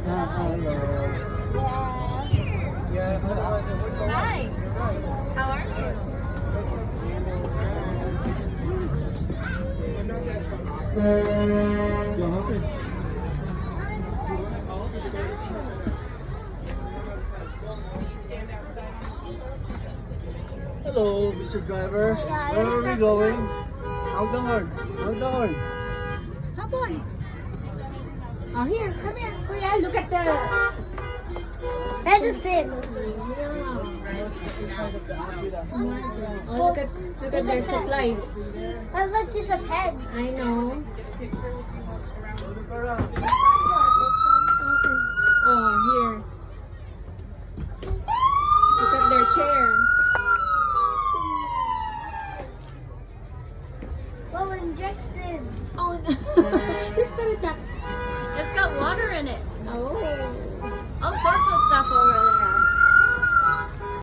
Hello. Yeah. Hi. How are you? You're happy? Hello, Mr. Driver. Where are we going? Out the horn. Out the horn. Hapon. Oh, here. Come here. Kuya, look at the... Medicine. Oh, look at their supplies. I want this a pen. I know. Look around. Okay. Oh, here. Look at their chair. Oh, injection. Oh, no. This better not. It's got water in it. Oh.